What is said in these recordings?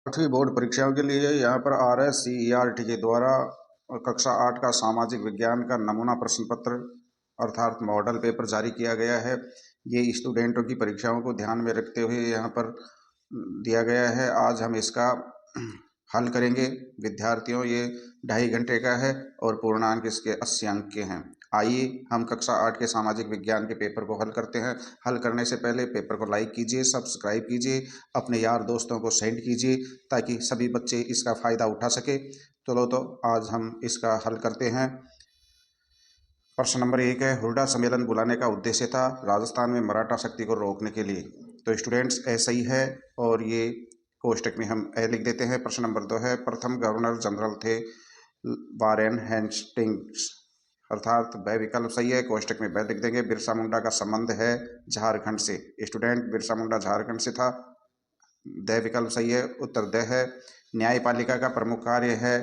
8वीं बोर्ड परीक्षाओं के लिए यहाँ पर RSCERT के द्वारा कक्षा 8 का सामाजिक विज्ञान का नमूना प्रश्न पत्र अर्थात मॉडल पेपर जारी किया गया है। ये स्टूडेंटों की परीक्षाओं को ध्यान में रखते हुए यहाँ पर दिया गया है। आज हम इसका हल करेंगे। विद्यार्थियों, ये 2.5 घंटे का है और पूर्णांक इसके 80 अंक के हैं। आइए हम कक्षा 8 के सामाजिक विज्ञान के पेपर को हल करते हैं। हल करने से पहले पेपर को लाइक कीजिए, सब्सक्राइब कीजिए, अपने यार दोस्तों को सेंड कीजिए ताकि सभी बच्चे इसका फ़ायदा उठा सके। चलो तो आज हम इसका हल करते हैं। प्रश्न नंबर 1 है, हुर्डा सम्मेलन बुलाने का उद्देश्य था राजस्थान में मराठा शक्ति को रोकने के लिए। तो स्टूडेंट्स ऐसा ही है और ये कोष्टक में हम ए लिख देते हैं। प्रश्न नंबर 2 है, प्रथम गवर्नर जनरल थे वारेन हेस्टिंग्स, अर्थात ब विकल्प सही है। कोष्टक में ब लिख देंगे। बिरसा मुंडा का संबंध है झारखंड से। स्टूडेंट, बिरसा मुंडा झारखंड से था। द विकल्प सही है। उत्तर द है। न्यायपालिका का प्रमुख कार्य है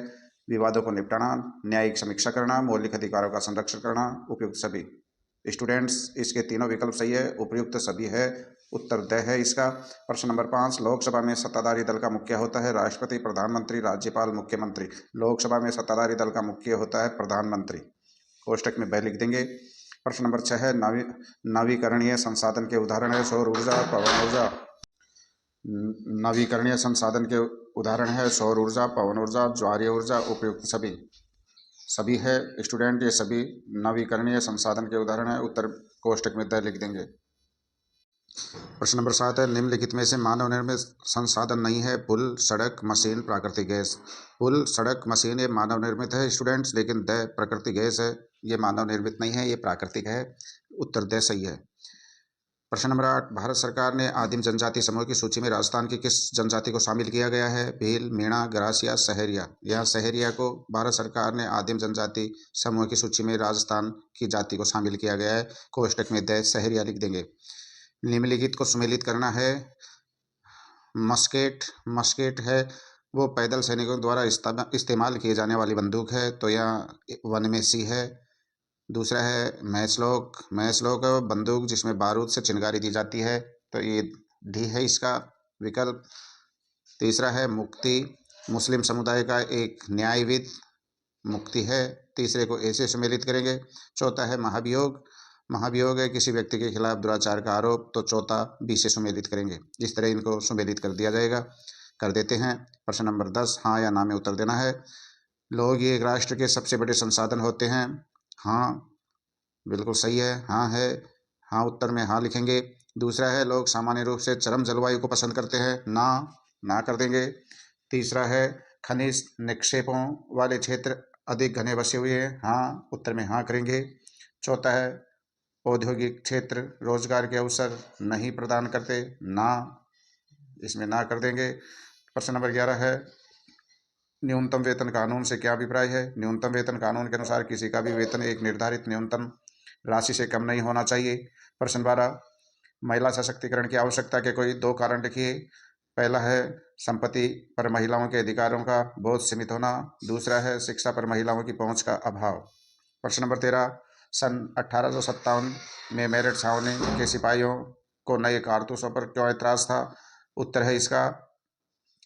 विवादों को निपटाना, न्यायिक समीक्षा करना, मौलिक अधिकारों का संरक्षण करना, उपयुक्त सभी। स्टूडेंट्स, इसके तीनों विकल्प सही है। उपयुक्त सभी है। उत्तर द है इसका। प्रश्न नंबर 5, लोकसभा में सत्ताधारी दल का मुखिया होता है राष्ट्रपति, प्रधानमंत्री, राज्यपाल, मुख्यमंत्री। लोकसभा में सत्ताधारी दल का मुखिया होता है प्रधानमंत्री। कोष्टक में ब लिख देंगे। प्रश्न नंबर 6 है, नवीकरणीय संसाधन के उदाहरण है सौर ऊर्जा, पवन ऊर्जा। नवीकरणीय संसाधन के उदाहरण है सौर ऊर्जा, पवन ऊर्जा, ज्वारीय ऊर्जा, उपयुक्त सभी। सभी है। स्टूडेंट, ये सभी नवीकरणीय संसाधन के उदाहरण है। उत्तर कोष्टक में द लिख देंगे। प्रश्न नंबर 7 है, निम्नलिखित में से मानव निर्मित संसाधन नहीं है पुल, सड़क, मशीन, प्राकृतिक गैस। पुल, सड़क, मशीन ये मानव निर्मित है स्टूडेंट्स, लेकिन द प्राकृतिक गैस है, ये मानव निर्मित नहीं है, ये प्राकृतिक है। उत्तर द सही है। प्रश्न नंबर 8, भारत सरकार ने आदिम जनजाति समूह की सूची में राजस्थान की किस जनजाति को शामिल किया गया है? भील, मीणा, गरासिया, सहरिया। यहाँ सहरिया को भारत सरकार ने आदिम जनजाति समूह की सूची में राजस्थान की जाति को शामिल किया गया है। कोष्टक में द सहरिया लिख देंगे। निम्नलिखित को सुमेलित करना है। मस्केट है वो पैदल सैनिकों द्वारा इस्तेमाल किए जाने वाली बंदूक है, तो यहाँ 1 में सी है। दूसरा है मैचलॉक बंदूक जिसमें बारूद से चिंगारी दी जाती है, तो ये डी है इसका विकल्प। तीसरा है मुक्ति, मुस्लिम समुदाय का एक न्यायविद मुक्ति है, तीसरे को ऐसे सुमेलित करेंगे। चौथा है महाभियोग है किसी व्यक्ति के खिलाफ दुराचार का आरोप, तो चौथा बी से सुमेलित करेंगे। इस तरह इनको सुमेलित कर दिया जाएगा। कर देते हैं। प्रश्न नंबर 10, हाँ या ना में उत्तर देना है। लोग ये एक राष्ट्र के सबसे बड़े संसाधन होते हैं। हाँ बिल्कुल सही है, हाँ है। हाँ उत्तर में हाँ लिखेंगे। दूसरा है, लोग सामान्य रूप से चरम जलवायु को पसंद करते हैं। ना कर देंगे। तीसरा है, खनिज निक्षेपों वाले क्षेत्र अधिक घने बसे हुए हैं। हाँ उत्तर में हाँ करेंगे। चौथा है, औद्योगिक क्षेत्र रोजगार के अवसर नहीं प्रदान करते। ना, इसमें ना कर देंगे। प्रश्न नंबर 11 है, न्यूनतम वेतन कानून से क्या अभिप्राय है? न्यूनतम वेतन कानून के अनुसार किसी का भी वेतन एक निर्धारित न्यूनतम राशि से कम नहीं होना चाहिए। प्रश्न 12, महिला सशक्तिकरण की आवश्यकता के कोई 2 कारण लिखिए। पहला है, संपत्ति पर महिलाओं के अधिकारों का बोझ सीमित होना। दूसरा है, शिक्षा पर महिलाओं की पहुंच का अभाव। प्रश्न नंबर 13, सन 1857 में मेरठ छावनी के सिपाहियों को नए कारतूसों पर क्यों ऐतराज था? उत्तर है इसका,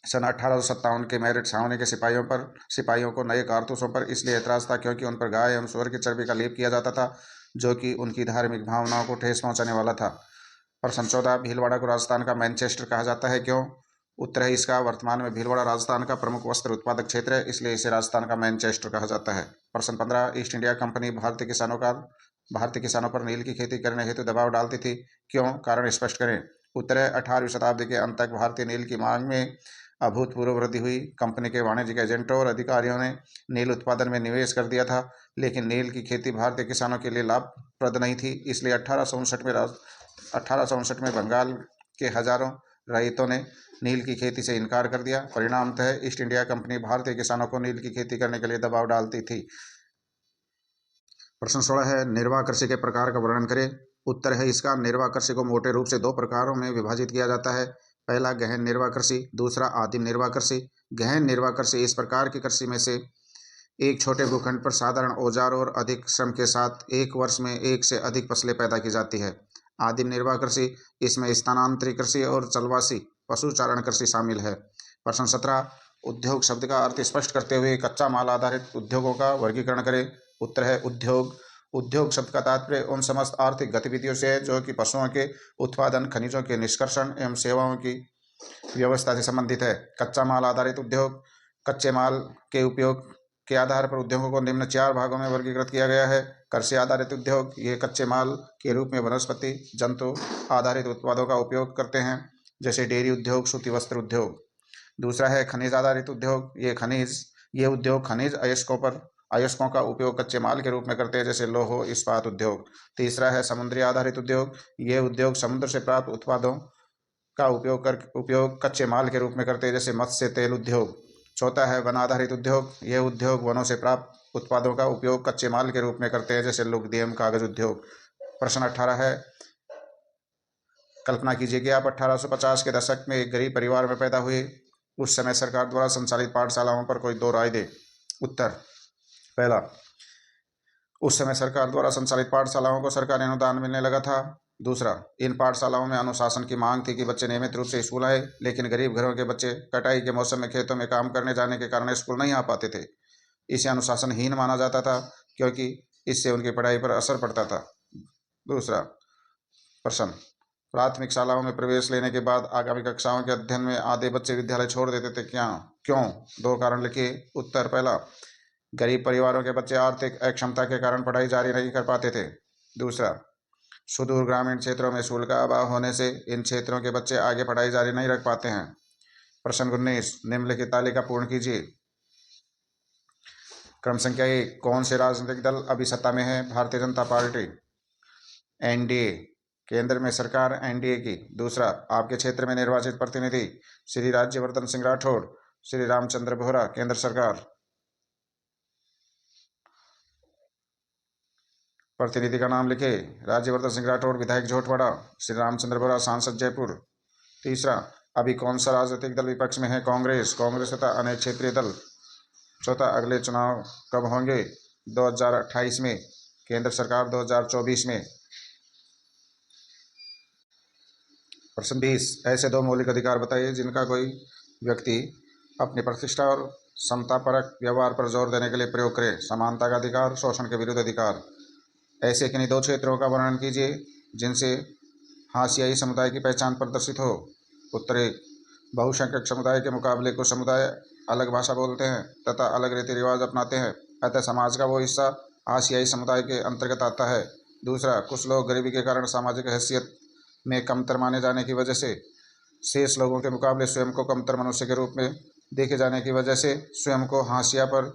सन 1857 के मेरठ छावनी के सिपाहियों को नए कारतूसों पर इसलिए ऐतराज था क्योंकि उन पर गाय एवं सूअर की चर्बी का लेप किया जाता था, जो कि उनकी धार्मिक भावनाओं को ठेस पहुंचाने वाला था। प्रश्न 14, भीलवाड़ा को राजस्थान का मैनचेस्टर कहा जाता है, क्यों? उत्तर है इसका, वर्तमान में भीलवाड़ा राजस्थान का प्रमुख वस्त्र उत्पादक क्षेत्र है, इसलिए इसे राजस्थान का मैनचेस्टर कहा जाता है। प्रश्न 15, ईस्ट इंडिया कंपनी भारतीय किसानों पर नील की खेती करने हेतु दबाव डालती थी, क्यों? कारण स्पष्ट करें। उत्तर है, 18वीं शताब्दी के अंत तक भारतीय नील की मांग में अभूतपूर्व वृद्धि हुई। कंपनी के वाणिज्यिक एजेंटों और अधिकारियों ने नील उत्पादन में निवेश कर दिया था, लेकिन नील की खेती भारतीय किसानों के लिए लाभप्रद नहीं थी, इसलिए 1859 में बंगाल के हजारों रईतों ने नील की खेती से इनकार कर दिया। परिणामतः ईस्ट इंडिया कंपनी भारतीय किसानों को नील की खेती करने के लिए दबाव डालती थी। प्रश्न 16 है, निर्वाह कृषि के प्रकार का वर्णन करें। उत्तर है इसका, निर्वाह कृषि को मोटे रूप से 2 प्रकारों में विभाजित किया जाता है। पहला गहन निर्वाह कृषि, दूसरा आदिम निर्वाह कृषि। गहन निर्वाह कृषि इस प्रकार की कृषि में से एक छोटे भूखंड पर साधारण औजार और अधिक श्रम के साथ एक वर्ष में एक से अधिक फसलें पैदा की जाती है। आदिम निर्वाह कृषि, इसमें स्थानांतरित कृषि और चलवासी पशुचारण कृषि शामिल है। प्रश्न 17, उद्योग शब्द का अर्थ स्पष्ट करते हुए कच्चा माल आधारित उद्योगों का वर्गीकरण करें। उत्तर है उद्योग। उद्योग शब्द का तात्पर्य उन समस्त आर्थिक गतिविधियों से है जो कि पशुओं के उत्पादन, खनिजों के निष्कर्षण एवं सेवाओं की व्यवस्था से संबंधित है। कच्चा माल आधारित उद्योग, कच्चे माल के उपयोग के आधार पर उद्योगों को निम्न 4 भागों में वर्गीकृत किया गया है। कृषि आधारित उद्योग, ये कच्चे माल के रूप में वनस्पति जंतु आधारित उत्पादों का उपयोग करते हैं, जैसे डेयरी उद्योग, सूती वस्त्र उद्योग। दूसरा है खनिज आधारित उद्योग, ये उद्योग खनिज अयस्कों का उपयोग कच्चे माल के रूप में करते हैं, जैसे लौह इस्पात उद्योग। तीसरा है समुद्री आधारित उद्योग, ये उद्योग समुद्र से प्राप्त उत्पादों का उपयोग कच्चे माल के रूप में करते हैं, जैसे मत्स्य तेल उद्योग। चौथा है वन आधारित उद्योग, ये उद्योग वनों से प्राप्त उत्पादों का उपयोग कच्चे माल के रूप में करते हैं, जैसे लुगदी एवं कागज उद्योग। प्रश्न 18 है, कल्पना कीजिए कि आप 1850 के दशक में एक गरीब परिवार में पैदा हुए। उस समय सरकार द्वारा संचालित पाठशालाओं पर कोई 2 राय दे। उत्तर, पहला, उस समय सरकार द्वारा संचालित पाठशालाओं को सरकारी अनुदान मिलने लगा था। दूसरा, इन पाठशालाओं में अनुशासन की मांग थी कि बच्चे नियमित रूप से स्कूल आए, लेकिन गरीब घरों के बच्चे कटाई के मौसम में खेतों में काम करने जाने के कारण स्कूल नहीं आ पाते थे। इसे अनुशासनहीन माना जाता था, क्योंकि इससे उनकी पढ़ाई पर असर पड़ता था। दूसरा प्रश्न, प्राथमिक शालाओं में प्रवेश लेने के बाद आगामी कक्षाओं के अध्ययन में आधे बच्चे विद्यालय छोड़ देते थे, क्या, क्यों? 2 कारण लिखिए। उत्तर, पहला, गरीब परिवारों के बच्चे आर्थिक अक्षमता के कारण पढ़ाई जारी नहीं कर पाते थे। दूसरा, सुदूर ग्रामीण क्षेत्रों में स्कूल का अभाव होने से इन क्षेत्रों के बच्चे आगे पढ़ाई जारी नहीं रख पाते हैं। प्रश्न 19, निम्नलिखित तालिका पूर्ण कीजिए। क्रम संख्या 1, कौन से राजनीतिक दल अभी सत्ता में है? भारतीय जनता पार्टी, एनडीए, केंद्र में सरकार एनडीए की। दूसरा, आपके क्षेत्र में निर्वाचित प्रतिनिधि श्री राज्यवर्धन सिंह राठौड़, श्री रामचंद्र बोहरा, केंद्र सरकार। प्रतिनिधि का नाम लिखे। राज्यवर्धन सिंह राठौड़ विधायक झोटवाड़ा, श्री रामचंद्र बोहरा सांसद जयपुर। तीसरा, अभी कौन सा राजनीतिक दल विपक्ष में है? कांग्रेस तथा अनेक क्षेत्रीय दल। चौथा, अगले चुनाव कब होंगे? 2028 में, केंद्र सरकार 2024 में। प्रश्न 20, ऐसे 2 मौलिक अधिकार बताइए जिनका कोई व्यक्ति अपनी प्रतिष्ठा और समतापरक व्यवहार पर जोर देने के लिए प्रयोग करे। समानता का अधिकार, शोषण के विरुद्ध अधिकार। ऐसे किन्हीं 2 क्षेत्रों का वर्णन कीजिए जिनसे हाशियाई समुदाय की पहचान प्रदर्शित हो। उत्तर 1, बहुसंख्यक समुदाय के मुकाबले कुछ समुदाय अलग भाषा बोलते हैं तथा अलग रीति रिवाज अपनाते हैं, अतः समाज का वो हिस्सा हाशियाई समुदाय के अंतर्गत आता है। दूसरा, कुछ लोग गरीबी के कारण सामाजिक हैसियत में कमतर माने जाने की वजह से शेष लोगों के मुकाबले स्वयं को कमतर मनुष्य के रूप में देखे जाने की वजह से स्वयं को हाशिया पर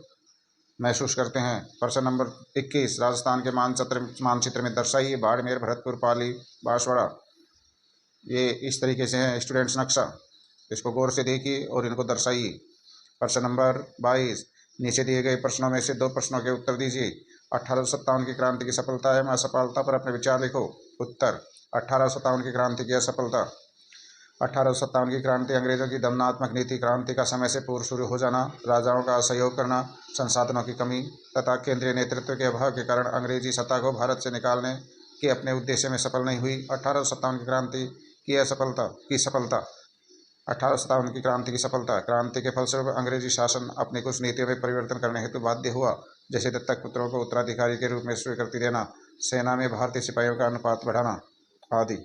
महसूस करते हैं। प्रश्न नंबर 21, राजस्थान के मानचित्र में दर्शाइए। बाड़मेर, भरतपुर, पाली, बांसवाड़ा, ये इस तरीके से है स्टूडेंट्स नक्शा। इसको गौर से देखिए और इनको दर्शाइए। प्रश्न नंबर 22, नीचे दिए गए प्रश्नों में से 2 प्रश्नों के उत्तर दीजिए। 1857 की क्रांति की सफलता एवं असफलता पर अपने विचार लिखो। उत्तर, 1857 की क्रांति की असफलता। 1857 की क्रांति अंग्रेजों की दमनात्मक नीति, क्रांति का समय से पूर्व शुरू हो जाना, राजाओं का असहयोग करना, संसाधनों की कमी तथा केंद्रीय नेतृत्व के अभाव के कारण अंग्रेजी सत्ता को भारत से निकालने के अपने उद्देश्य में सफल नहीं हुई। 1857 की क्रांति की सफलता। 1857 की क्रांति की सफलता। क्रांति के फलस्वरूप अंग्रेजी शासन अपनी कुछ नीतियों में परिवर्तन करने हेतु बाध्य हुआ, जैसे दत्तक पुत्रों को उत्तराधिकारी के रूप में स्वीकृति देना, सेना में भारतीय सिपाहियों का अनुपात बढ़ाना आदि।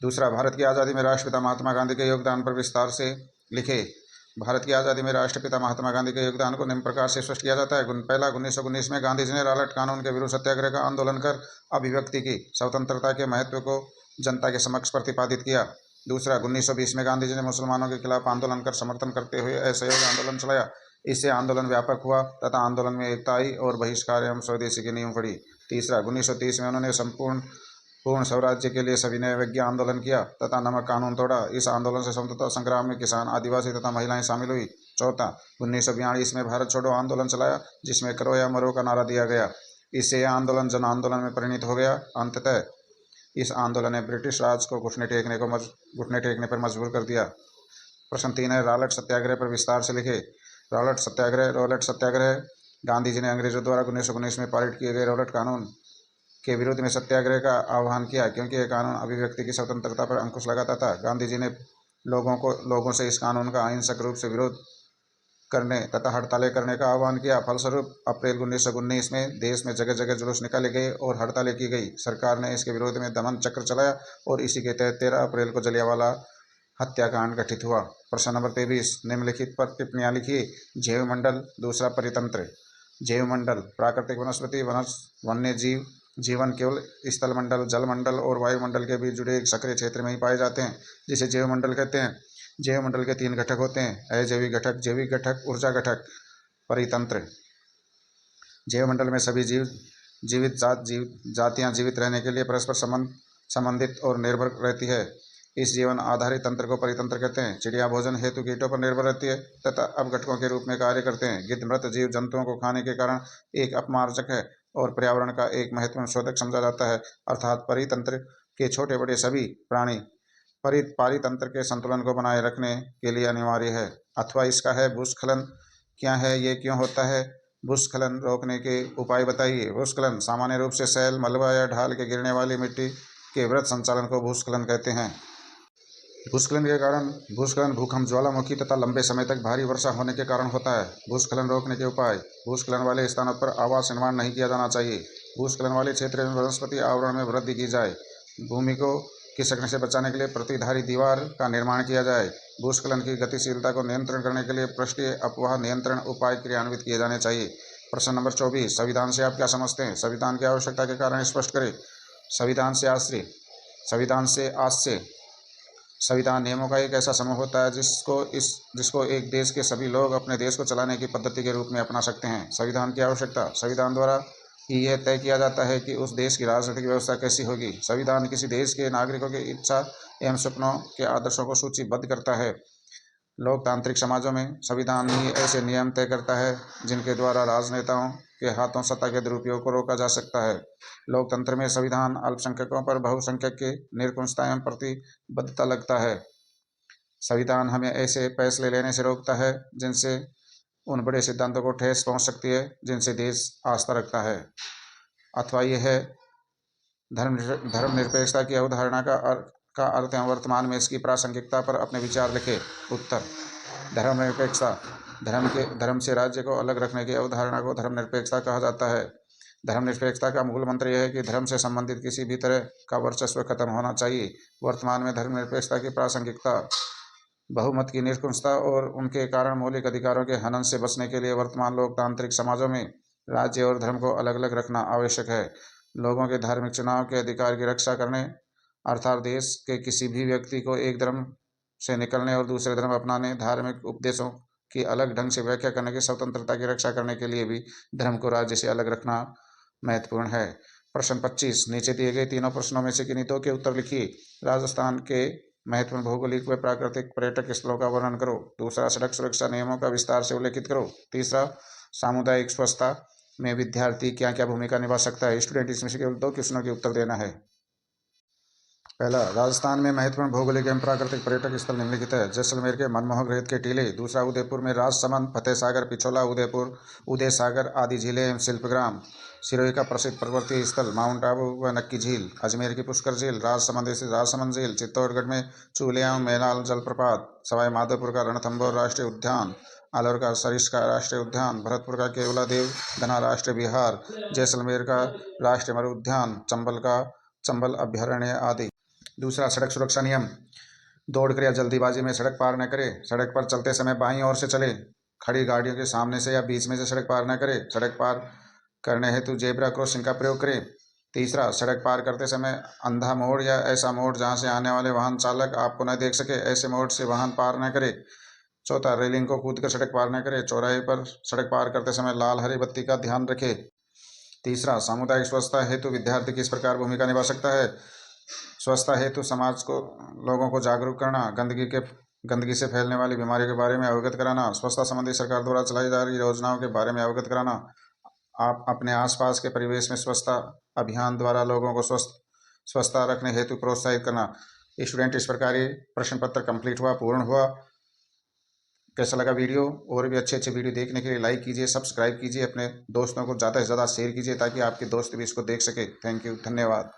दूसरा, भारत की आज़ादी में राष्ट्रपिता महात्मा गांधी के योगदान पर विस्तार से लिखे। भारत की आज़ादी में राष्ट्रपिता महात्मा गांधी के योगदान को निम्न प्रकार से स्पष्ट किया जाता है। पहला, 1919 में गांधी जी ने रॉलेट कानून के विरुद्ध सत्याग्रह का आंदोलन कर अभिव्यक्ति की स्वतंत्रता के महत्व को जनता के समक्ष प्रतिपादित किया। दूसरा, 1920 में गांधी जी ने मुसलमानों के खिलाफ आंदोलन कर समर्थन करते हुए असहयोग आंदोलन चलाया। इससे आंदोलन व्यापक हुआ तथा आंदोलन में एकता आई और बहिष्कार एवं स्वदेशी की नींव पड़ी। तीसरा, 1930 में उन्होंने पूर्ण स्वराज्य के लिए सविनय अवज्ञा आंदोलन किया तथा नमक कानून तोड़ा। इस आंदोलन से स्वतंत्रता संग्राम में किसान, आदिवासी तथा महिलाएं शामिल हुई। चौथा, 1942 में भारत छोड़ो आंदोलन चलाया, जिसमें करो या मरो का नारा दिया गया। इससे यह आंदोलन जन आंदोलन में परिणत हो गया। अंततः इस आंदोलन ने ब्रिटिश राज को घुटने टेकने पर मजबूर कर दिया। प्रश्न 3 है, रॉलेट सत्याग्रह पर विस्तार से लिखे। रॉलेट सत्याग्रह गांधी जी ने अंग्रेजों द्वारा 1919 में पारित किए गए रॉलेट कानून के विरोध में सत्याग्रह का आह्वान किया, क्योंकि यह कानून अभिव्यक्ति की स्वतंत्रता पर अंकुश लगाता था। गांधी जी ने लोगों से इस कानून का अहिंसक रूप से विरोध करने तथा हड़तालें करने का आह्वान किया। फलस्वरूप अप्रैल 1919 में देश में जगह जगह जुलूस निकाले गए और हड़तालें की गई। सरकार ने इसके विरोध में दमन चक्र चलाया और इसी के तहत 13 अप्रैल को जलियांवाला हत्याकांड घटित हुआ। प्रश्न नंबर 23, निम्नलिखित पर टिप्पणियां लिखिए। जैवमंडल, दूसरा परितंत्र। जैवमंडल प्राकृतिक वनस्पति वन्य जीव जीवन केवल स्थलमंडल, जलमंडल और वायुमंडल के बीच जुड़े एक सक्रिय क्षेत्र में ही पाए जाते हैं, जिसे जैवमंडल कहते हैं। जैवमंडल के 3 घटक होते हैं: अजैविक घटक, जैविक घटक, ऊर्जा घटक। परितंत्र, जैवमंडल में सभी जीवित जातियां जीवित रहने के लिए परस्पर संबंधित और निर्भर रहती है। इस जीवन आधारित तंत्र को परितंत्र कहते हैं। चिड़िया भोजन हेतु कीटों पर निर्भर रहती है तथा अपघटकों के रूप में कार्य करते हैं। गिद्ध मृत जीव जंतुओं को खाने के कारण एक अपमार्जक है और पर्यावरण का एक महत्वपूर्ण शोधक समझा जाता है, अर्थात परितंत्र के छोटे बड़े सभी प्राणी पारितंत्र के संतुलन को बनाए रखने के लिए अनिवार्य है अथवा इसका है। भूस्खलन क्या है, ये क्यों होता है? भूस्खलन रोकने के उपाय बताइए। भूस्खलन सामान्य रूप से सैल, मलबा या ढाल के गिरने वाली मिट्टी के वृत्त संचालन को भूस्खलन कहते हैं। भूस्खलन भूकंप, ज्वालामुखी तथा लंबे समय तक भारी वर्षा होने के कारण होता है। भूस्खलन रोकने के उपाय: भूस्खलन वाले स्थानों पर आवास निर्माण नहीं किया जाना चाहिए। भूस्खलन वाले क्षेत्र में वनस्पति आवरण में वृद्धि की जाए। भूमि को खिसकने से बचाने के लिए प्रतिधारी दीवार का निर्माण किया जाए। भूस्खलन की गतिशीलता को नियंत्रण करने के लिए पृष्ठीय अपवाह नियंत्रण उपाय क्रियान्वित किए जाने चाहिए। प्रश्न नंबर 24, संविधान से आप क्या समझते हैं? संविधान की आवश्यकता के कारण स्पष्ट करें। संविधान से आशय संविधान नियमों का एक ऐसा समूह होता है जिसको एक देश के सभी लोग अपने देश को चलाने की पद्धति के रूप में अपना सकते हैं। संविधान की आवश्यकता: संविधान द्वारा ही यह तय किया जाता है कि उस देश की राजनीतिक व्यवस्था कैसी होगी। संविधान किसी देश के नागरिकों की इच्छा एवं सपनों के आदर्शों को सूचीबद्ध करता है। लोकतांत्रिक समाजों में संविधान ही ऐसे नियम तय करता है जिनके द्वारा राजनेताओं के हाथों सत्ता के दुरुपयोग को रोका जा सकता है। लोकतंत्र में संविधान अल्पसंख्यकों पर बहुसंख्यक की निरंकुशता एवं प्रतिबद्धता लगता है। संविधान हमें ऐसे फैसले लेने से रोकता है जिनसे उन बड़े सिद्धांतों को ठेस पहुंच सकती है जिनसे देश आस्था रखता है। अथवा यह है धर्मनिरपेक्षता की अवधारणा का अर्थ है। वर्तमान में इसकी प्रासंगिकता पर अपने विचार लिखें। उत्तर: धर्मनिरपेक्षता धर्म से राज्य को अलग रखने की अवधारणा को धर्मनिरपेक्षता कहा जाता है। धर्मनिरपेक्षता का मूल मंत्र यह है कि धर्म से संबंधित किसी भी तरह का वर्चस्व खत्म होना चाहिए। वर्तमान में धर्मनिरपेक्षता की प्रासंगिकता बहुमत की निरंकुशता और उनके कारण मौलिक अधिकारों के हनन से बचने के लिए वर्तमान लोकतांत्रिक समाजों में राज्य और धर्म को अलग अलग रखना आवश्यक है। लोगों के धार्मिक चुनाव के अधिकार की रक्षा करने अर्थात देश के किसी भी व्यक्ति को एक धर्म से निकलने और दूसरे धर्म अपनाने, धार्मिक उपदेशों की अलग ढंग से व्याख्या करने की स्वतंत्रता की रक्षा करने के लिए भी धर्म को राज्य से अलग रखना महत्वपूर्ण है। प्रश्न 25, नीचे दिए गए तीनों प्रश्नों में से किन्हीं दो के उत्तर लिखिए। राजस्थान के महत्वपूर्ण भौगोलिक व प्राकृतिक पर्यटक स्थलों का वर्णन करो। दूसरा, सड़क सुरक्षा नियमों का विस्तार से उल्लेखित करो। तीसरा, सामुदायिक स्वच्छता में विद्यार्थी क्या क्या भूमिका निभा सकता है। स्टूडेंट इसमें से केवल 2 क्वेश्चनों के उत्तर देना है। पहला, राजस्थान में महत्वपूर्ण भौगोलिक एवं प्राकृतिक पर्यटक स्थल निम्नलिखित है। जैसलमेर के मनमोहक रेत के टीले। दूसरा, उदयपुर में राजसमंद, फतेहसागर, पिछोला, उदय सागर आदि झीलें एवं शिल्पग्राम। सिरोही का प्रसिद्ध पर्वतीय स्थल माउंट आबू व नक्की झील। अजमेर की पुष्कर झील। राजसमंद स्थित राजसमंद झील। चित्तौड़गढ़ में चूलिया एवं मैलाल जलप्रपात। सवाई माधोपुर का रणथंभौर राष्ट्रीय उद्यान। अलवर का सरिस्का राष्ट्रीय उद्यान। भरतपुर का केवलादेव घना राष्ट्रीय विहार। जैसलमेर का राष्ट्रीय मरु उद्यान। चंबल का चंबल अभ्यारण्य आदि। दूसरा, सड़क सुरक्षा नियम। दौड़कर या जल्दीबाजी में सड़क पार न करें। सड़क पर चलते समय बाईं ओर से चलें। खड़ी गाड़ियों के सामने से या बीच में से सड़क पार न करें। सड़क पार करने हेतु जेब्रा क्रॉसिंग का प्रयोग करें। तीसरा, सड़क पार करते समय अंधा मोड़ या ऐसा मोड़ जहां से आने वाले वाहन चालक आपको न देख सके, ऐसे मोड़ से वाहन पार न करें। चौथा, रेलिंग को कूदकर सड़क पार न करें। चौराहे पर सड़क पार करते समय लाल हरी बत्ती का ध्यान रखें। तीसरा, सामुदायिक स्वच्छता हेतु विद्यार्थी किस प्रकार भूमिका निभा सकता है। स्वच्छता हेतु लोगों को जागरूक करना। गंदगी से फैलने वाली बीमारियों के बारे में अवगत कराना। स्वच्छता संबंधी सरकार द्वारा चलाई जा रही योजनाओं के बारे में अवगत कराना। आप अपने आसपास के परिवेश में स्वच्छता अभियान द्वारा लोगों को स्वच्छता रखने हेतु प्रोत्साहित करना। स्टूडेंट, इस प्रकार ये प्रश्न पत्र कंप्लीट हुआ, पूर्ण हुआ। कैसा लगा वीडियो? और भी अच्छे अच्छे वीडियो देखने के लिए लाइक कीजिए, सब्सक्राइब कीजिए, अपने दोस्तों को ज़्यादा से ज़्यादा शेयर कीजिए ताकि आपके दोस्त भी इसको देख सके। थैंक यू, धन्यवाद।